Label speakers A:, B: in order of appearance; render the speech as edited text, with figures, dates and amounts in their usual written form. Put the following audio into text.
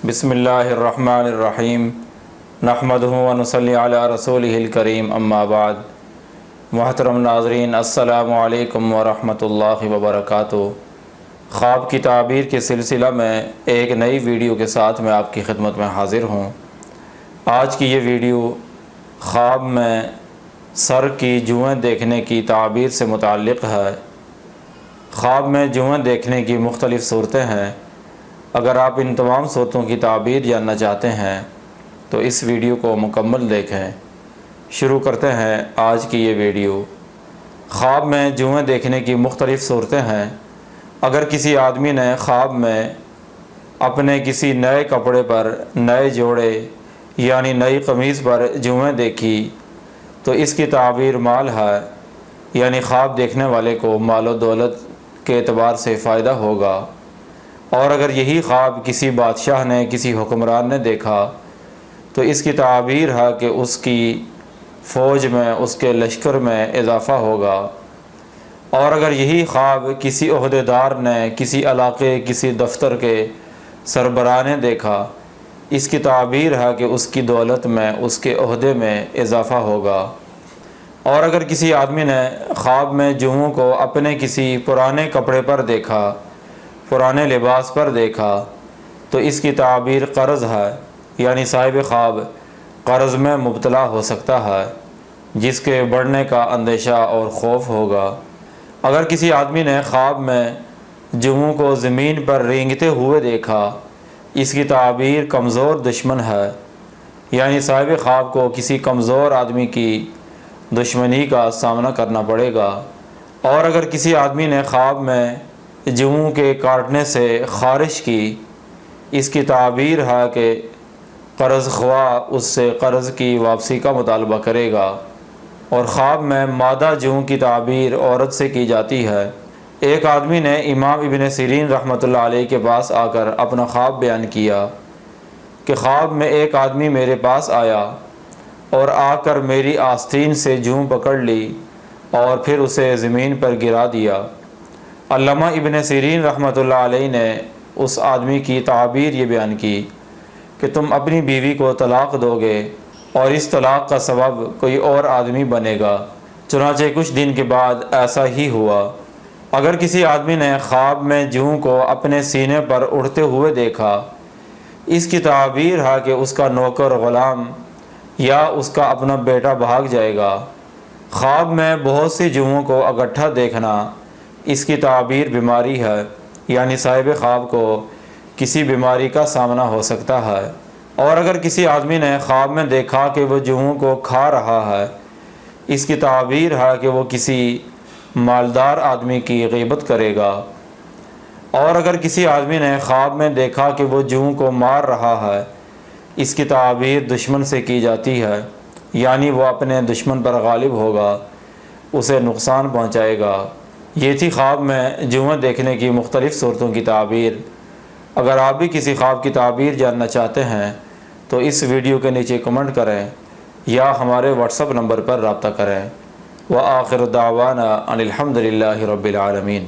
A: بسم اللہ الرحمن الرحیم نحمدہ و نصلی علی رسولہ الکریم اما بعد۔ محترم ناظرین، السلام علیکم ورحمۃ اللہ وبرکاتہ۔ خواب کی تعبیر کے سلسلہ میں ایک نئی ویڈیو کے ساتھ میں آپ کی خدمت میں حاضر ہوں۔ آج کی یہ ویڈیو خواب میں سر کی جوئیں دیکھنے کی تعبیر سے متعلق ہے۔ خواب میں جوئیں دیکھنے کی مختلف صورتیں ہیں۔ اگر آپ ان تمام صورتوں کی تعبیر جاننا چاہتے ہیں تو اس ویڈیو کو مکمل دیکھیں۔ شروع کرتے ہیں آج کی یہ ویڈیو۔ خواب میں جوئیں دیکھنے کی مختلف صورتیں ہیں۔ اگر کسی آدمی نے خواب میں اپنے کسی نئے کپڑے پر، نئے جوڑے یعنی نئی قمیض پر جوئیں دیکھی تو اس کی تعبیر مال ہے، یعنی خواب دیکھنے والے کو مال و دولت کے اعتبار سے فائدہ ہوگا۔ اور اگر یہی خواب کسی بادشاہ نے، کسی حکمران نے دیکھا تو اس کی تعبیر ہے کہ اس کی فوج میں، اس کے لشکر میں اضافہ ہوگا۔ اور اگر یہی خواب کسی عہدیدار نے، کسی علاقے، کسی دفتر کے سربراہ نے دیکھا، اس کی تعبیر ہے کہ اس کی دولت میں، اس کے عہدے میں اضافہ ہوگا۔ اور اگر کسی آدمی نے خواب میں جوؤں کو اپنے کسی پرانے کپڑے پر دیکھا، پرانے لباس پر دیکھا تو اس کی تعبیر قرض ہے، یعنی صاحب خواب قرض میں مبتلا ہو سکتا ہے، جس کے بڑھنے کا اندیشہ اور خوف ہوگا۔ اگر کسی آدمی نے خواب میں جوؤں کو زمین پر رینگتے ہوئے دیکھا، اس کی تعبیر کمزور دشمن ہے، یعنی صاحب خواب کو کسی کمزور آدمی کی دشمنی کا سامنا کرنا پڑے گا۔ اور اگر کسی آدمی نے خواب میں جوؤں کے کاٹنے سے خارش کی، اس کی تعبیر ہے کہ قرض خواہ اس سے قرض کی واپسی کا مطالبہ کرے گا۔ اور خواب میں مادہ جوؤں کی تعبیر عورت سے کی جاتی ہے۔ ایک آدمی نے امام ابن سیرین رحمۃ اللہ علیہ کے پاس آ کر اپنا خواب بیان کیا کہ خواب میں ایک آدمی میرے پاس آیا اور آ کر میری آستین سے جوں پکڑ لی اور پھر اسے زمین پر گرا دیا۔ علامہ ابن سیرین رحمۃ اللہ علیہ نے اس آدمی کی تعبیر یہ بیان کی کہ تم اپنی بیوی کو طلاق دو گے اور اس طلاق کا سبب کوئی اور آدمی بنے گا۔ چنانچہ کچھ دن کے بعد ایسا ہی ہوا۔ اگر کسی آدمی نے خواب میں جوں کو اپنے سینے پر اڑتے ہوئے دیکھا، اس کی تعبیر ہے کہ اس کا نوکر، غلام یا اس کا اپنا بیٹا بھاگ جائے گا۔ خواب میں بہت سی جوؤں کو اکٹھا دیکھنا، اس کی تعبیر بیماری ہے، یعنی صاحب خواب کو کسی بیماری کا سامنا ہو سکتا ہے۔ اور اگر کسی آدمی نے خواب میں دیکھا کہ وہ جوؤں کو کھا رہا ہے، اس کی تعبیر ہے کہ وہ کسی مالدار آدمی کی غیبت کرے گا۔ اور اگر کسی آدمی نے خواب میں دیکھا کہ وہ جوؤں کو مار رہا ہے، اس کی تعبیر دشمن سے کی جاتی ہے، یعنی وہ اپنے دشمن پر غالب ہوگا، اسے نقصان پہنچائے گا۔ یہ تھی خواب میں جوئیں دیکھنے کی مختلف صورتوں کی تعبیر۔ اگر آپ بھی کسی خواب کی تعبیر جاننا چاہتے ہیں تو اس ویڈیو کے نیچے کمنٹ کریں یا ہمارے واٹس ایپ نمبر پر رابطہ کریں۔ وآخر دعوانا ان الحمد للہ رب العالمین۔